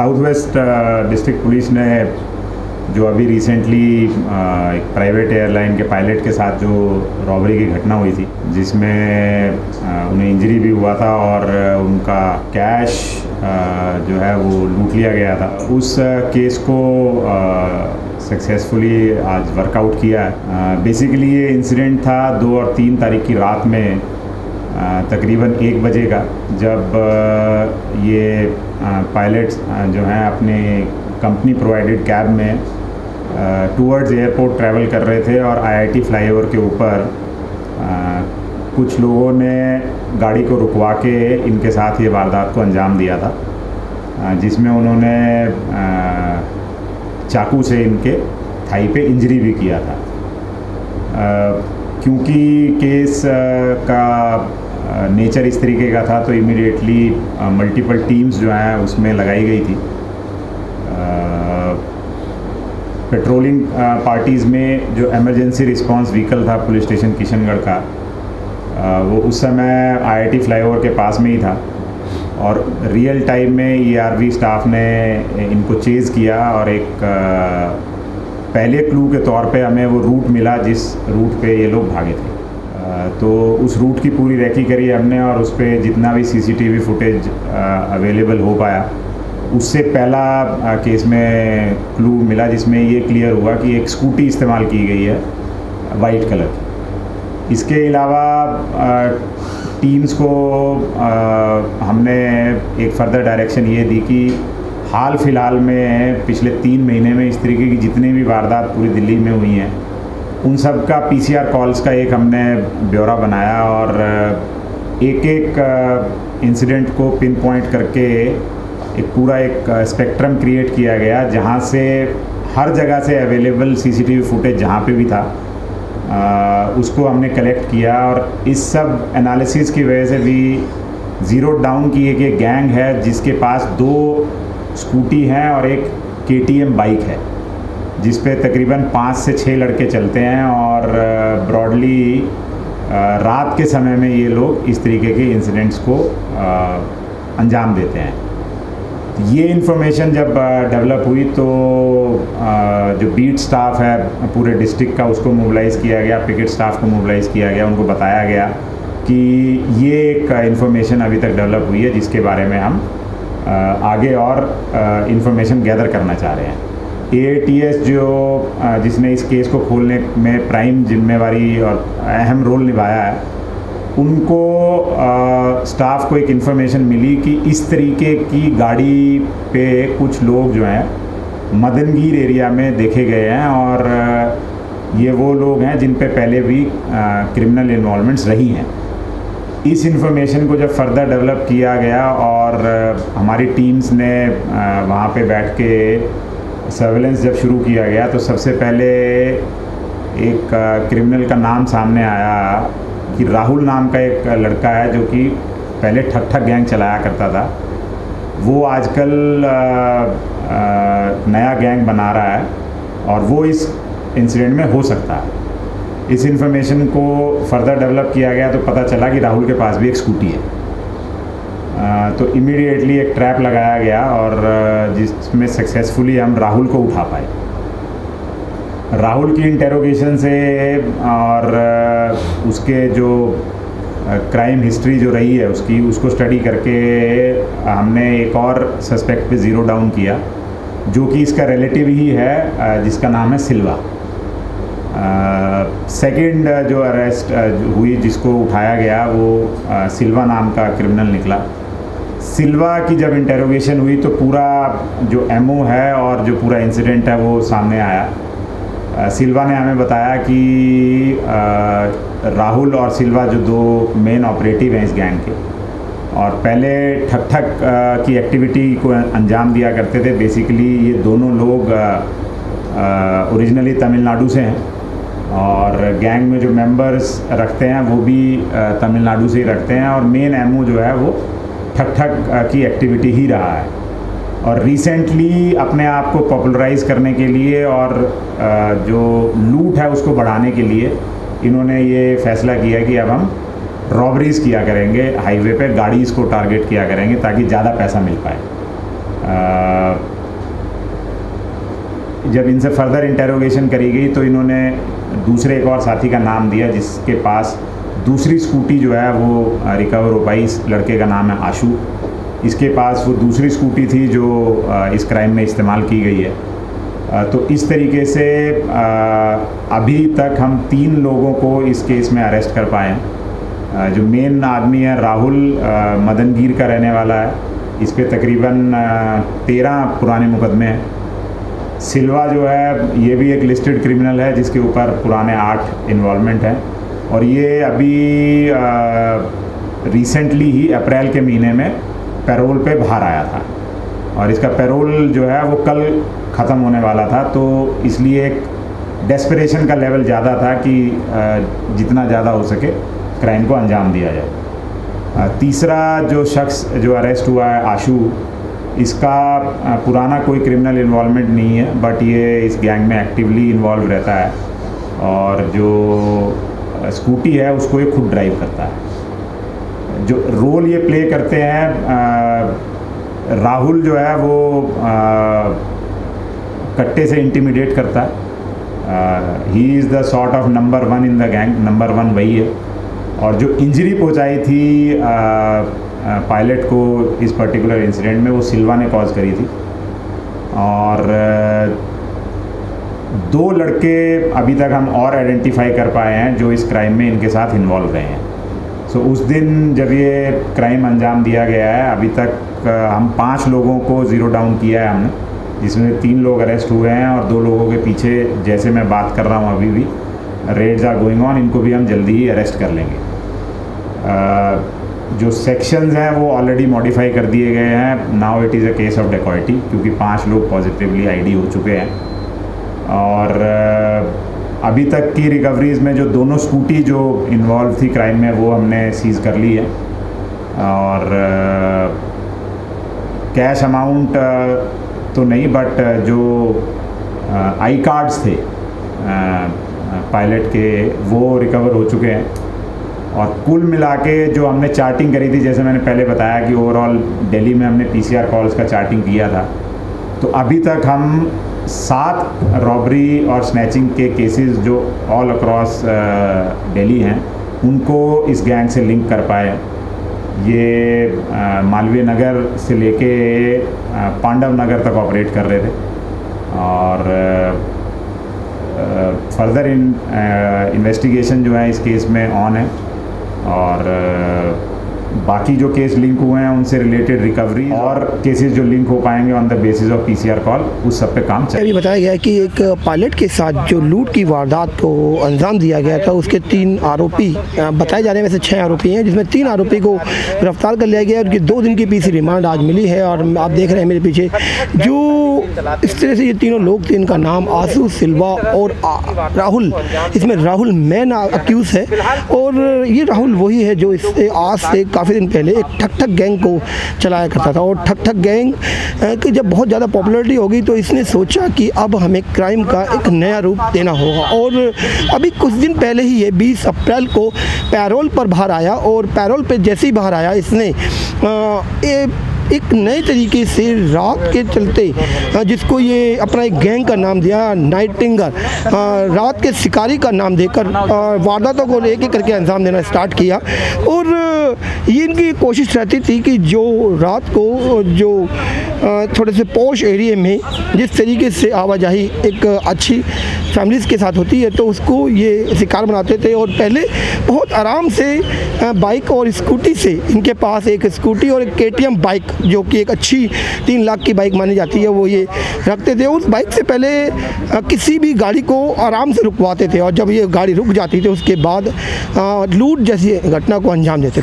South west district police ने जो अभी रिसेंटली एक प्राइवेट एयरलाइन के पायलट के साथ जो रॉबरी की घटना हुई थी, जिसमें उन्हें इंजरी भी हुआ था और उनका कैश जो है वो लूट लिया गया था, उस केस को सक्सेसफुली आज वर्कआउट किया है। बेसिकली ये इंसिडेंट था 2 और 3 तारीख की रात में तकरीबन 1 बजे का, जब ये पायलट्स जो हैं अपने कंपनी प्रोवाइडेड कैब में टूवर्ड्स एयरपोर्ट ट्रैवल कर रहे थे और आईआईटी फ्लाईओवर के ऊपर कुछ लोगों ने गाड़ी को रुकवा के इनके साथ ये वारदात को अंजाम दिया था, जिसमें उन्होंने चाकू से इनके थाई पे इंजरी भी किया था। क्योंकि केस का नेचर इस तरीके का था तो इमीडिएटली मल्टीपल टीम्स जो हैं उसमें लगाई गई थी। पेट्रोलिंग पार्टीज़ में जो एमरजेंसी रिस्पांस व्हीकल था पुलिस स्टेशन किशनगढ़ का, वो उस समय आईआईटी फ्लाईओवर के पास में ही था और रियल टाइम में ईआरवी स्टाफ ने इनको चेज़ किया और एक पहले क्लू के तौर पे हमें वो रूट मिला जिस रूट पे ये लोग भागे थे। तो उस रूट की पूरी रेकी करी हमने और उस पर जितना भी सीसीटीवी फुटेज अवेलेबल हो पाया, उससे पहला केस में क्लू मिला जिसमें ये क्लियर हुआ कि एक स्कूटी इस्तेमाल की गई है वाइट कलर की। इसके अलावा टीम्स को हमने एक फर्दर डायरेक्शन ये दी कि हाल फिलहाल में पिछले 3 महीने में इस तरीके की जितनी भी वारदात पूरी दिल्ली में हुई हैं, उन सब का पीसीआर कॉल्स का एक हमने ब्यौरा बनाया और एक इंसिडेंट को पिन पॉइंट करके एक पूरा एक स्पेक्ट्रम क्रिएट किया गया, जहाँ से हर जगह से अवेलेबल सीसीटीवी फुटेज जहाँ पे भी था उसको हमने कलेक्ट किया और इस सब एनालिसिस की वजह से भी ज़ीरो डाउन की एक गैंग है जिसके पास 2 स्कूटी हैं और एक केटीएम बाइक है, जिस पे तकरीबन 5 से 6 लड़के चलते हैं और ब्रॉडली रात के समय में ये लोग इस तरीके के इंसिडेंट्स को अंजाम देते हैं। ये इन्फॉर्मेशन जब डेवलप हुई तो जो बीट स्टाफ है पूरे डिस्ट्रिक्ट का उसको मोबिलाइज़ किया गया, पिकेट स्टाफ को मोबिलाइज़ किया गया, उनको बताया गया कि ये एक इन्फॉर्मेशन अभी तक डेवलप हुई है जिसके बारे में हम आगे और इन्फॉर्मेशन गैदर करना चाह रहे हैं। एएटीएस जो जिसने इस केस को खोलने में प्राइम जिम्मेवारी और अहम रोल निभाया है, उनको स्टाफ को एक इन्फॉर्मेशन मिली कि इस तरीके की गाड़ी पे कुछ लोग जो हैं मदनगीर एरिया में देखे गए हैं और ये वो लोग हैं जिन पे पहले भी क्रिमिनल इन्वॉल्वमेंट्स रही हैं। इस इन्फॉर्मेशन को जब फर्दर डेवलप किया गया और हमारी टीम्स ने वहाँ पे बैठ के सर्वेलेंस जब शुरू किया गया तो सबसे पहले एक क्रिमिनल का नाम सामने आया कि राहुल नाम का एक लड़का है जो कि पहले ठग ठग गैंग चलाया करता था। वो आजकल नया गैंग बना रहा है और वो इस इंसिडेंट में हो सकता है। इस इन्फॉर्मेशन को फर्दर डेवलप किया गया तो पता चला कि राहुल के पास भी एक स्कूटी है। तो इमीडिएटली एक ट्रैप लगाया गया और जिसमें सक्सेसफुली हम राहुल को उठा पाए। राहुल की इंटेरोगेशन से और उसके जो क्राइम हिस्ट्री जो रही है उसको स्टडी करके हमने एक और सस्पेक्ट पे ज़ीरो डाउन किया जो कि इसका रिलेटिव ही है, जिसका नाम है सिल्वा। सेकंड जो अरेस्ट हुई जिसको उठाया गया वो सिल्वा नाम का क्रिमिनल निकला। सिल्वा की जब इंटेरोगेशन हुई तो पूरा जो एमओ है और जो पूरा इंसिडेंट है वो सामने आया। सिल्वा ने हमें बताया कि राहुल और सिल्वा जो 2 मेन ऑपरेटिव हैं इस गैंग के और पहले ठग ठग की एक्टिविटी को अंजाम दिया करते थे। बेसिकली ये दोनों लोग ओरिजिनली तमिलनाडु से हैं और गैंग में जो मेंबर्स रखते हैं वो भी तमिलनाडु से ही रखते हैं और मेन एमओ जो है वो ठग ठग की एक्टिविटी ही रहा है। और रिसेंटली अपने आप को पॉपुलराइज़ करने के लिए और जो लूट है उसको बढ़ाने के लिए इन्होंने ये फ़ैसला किया कि अब हम रॉबरीज़ किया करेंगे, हाईवे पे गाड़ीज़ को टारगेट किया करेंगे ताकि ज़्यादा पैसा मिल पाए। जब इनसे फर्दर इंटेरोगेशन करी गई तो इन्होंने दूसरे एक और साथी का नाम दिया जिसके पास दूसरी स्कूटी जो है वो रिकवर हो पाई। इस लड़के का नाम है आशू। इसके पास वो दूसरी स्कूटी थी जो इस क्राइम में इस्तेमाल की गई है। तो इस तरीके से अभी तक हम 3 लोगों को इस केस में अरेस्ट कर पाए हैं। जो मेन आदमी है राहुल मदनगीर का रहने वाला है, इस पे तकरीबन 13 पुराने मुकदमे हैं। सिल्वा जो है ये भी एक लिस्टेड क्रिमिनल है जिसके ऊपर पुराने 8 इन्वॉल्वमेंट हैं, और ये अभी रिसेंटली ही अप्रैल के महीने में पैरोल पे बाहर आया था, और इसका पैरोल जो है वो कल ख़त्म होने वाला था। तो इसलिए एक डेस्परेशन का लेवल ज़्यादा था कि जितना ज़्यादा हो सके क्राइम को अंजाम दिया जाए। तीसरा जो शख्स जो अरेस्ट हुआ है आशू, इसका पुराना कोई क्रिमिनल इन्वॉल्वमेंट नहीं है, बट ये इस गैंग में एक्टिवली इन्वॉल्व रहता है, और जो स्कूटी है उसको ये खुद ड्राइव करता है। जो रोल ये प्ले करते हैं, राहुल जो है वो कट्टे से इंटिमिडेट करता है। He is the sort of number 1 in the gang, number 1 वही है। और जो इंजरी पहुंचाई थी पायलट को इस पर्टिकुलर इंसिडेंट में, वो सिल्वा ने कॉज करी थी। और 2 लड़के अभी तक हम और आइडेंटिफाई कर पाए हैं जो इस क्राइम में इनके साथ इन्वॉल्व रहे हैं। सो उस दिन जब ये क्राइम अंजाम दिया गया है, अभी तक हम 5 लोगों को ज़ीरो डाउन किया है हमने, जिसमें 3 लोग अरेस्ट हुए हैं, और 2 लोगों के पीछे जैसे मैं बात कर रहा हूँ अभी भी रेड्स आर गोइंग ऑन। इनको भी हम जल्दी ही अरेस्ट कर लेंगे। जो सेक्शंस हैं वो ऑलरेडी मॉडिफाई कर दिए गए हैं। Now it is a case of dacoity, क्योंकि 5 लोग पॉजिटिवली आईडी हो चुके हैं। और अभी तक की रिकवरीज़ में जो दोनों स्कूटी जो इन्वॉल्व थी क्राइम में वो हमने सीज़ कर ली है, और कैश अमाउंट तो नहीं, बट जो आई कार्ड्स थे पायलट के वो रिकवर हो चुके हैं। और कुल मिला के जो हमने चार्टिंग करी थी, जैसे मैंने पहले बताया कि ओवरऑल दिल्ली में हमने PCR कॉल्स का चार्टिंग किया था, तो अभी तक हम 7 रॉबरी और स्नैचिंग के केसेस जो ऑल अक्रॉस दिल्ली हैं उनको इस गैंग से लिंक कर पाए। ये मालवीय नगर से लेके पांडव नगर तक ऑपरेट कर रहे थे, और फर्दर इन्वेस्टिगेशन जो है इस केस में ऑन है। और बाकी जो केस लिंक हुए हैं उनसे रिलेटेड रिकवरी और केसेस जो लिंक हो पाएंगे on the basis of PCR call, उस सब पे काम चल। अभी बताया गया है कि एक पायलट के साथ जो लूट की वारदात को अंजाम दिया गया था, उसके 3 आरोपी बताए जा रहे हैं, वैसे 6 आरोपी हैं, जिसमें 3 आरोपी को गिरफ्तार कर लिया गया है। उनकी 2 दिन की PC रिमांड आज मिली है। और आप देख रहे हैं मेरे पीछे जो इस तरह से ये तीनों लोग थे, इनका नाम आशू, सिल्वा और राहुल। इसमें राहुल मेन अक्यूज है, और ये राहुल वही है जो इससे आज से काफ़ी दिन पहले एक ठक ठक गैंग को चलाया करता था। और ठक ठक गैंग की जब बहुत ज़्यादा पॉपुलैरिटी होगी तो इसने सोचा कि अब हमें क्राइम का एक नया रूप देना होगा। और अभी कुछ दिन पहले ही ये 20 अप्रैल को पैरोल पर बाहर आया, और पैरोल पे जैसे ही बाहर आया इसने एक नए तरीके से रात के चलते, जिसको ये अपना एक गैंग का नाम दिया नाइटिंगर, रात के शिकारी का नाम देकर वारदातों को एक एक करके अंजाम देना स्टार्ट किया। और ये इनकी कोशिश रहती थी कि जो रात को जो थोड़े से पॉश एरिया में जिस तरीके से आवाजाही एक अच्छी फैमिलीज़ के साथ होती है तो उसको ये शिकार बनाते थे। और पहले बहुत आराम से बाइक और स्कूटी से, इनके पास एक स्कूटी और एक KTM बाइक जो कि एक अच्छी 3 लाख की बाइक मानी जाती है, वो ये रखते थे। उस बाइक से पहले किसी भी गाड़ी को आराम से रुकवाते थे, और जब ये गाड़ी रुक जाती थी उसके बाद लूट जैसी घटना को अंजाम देते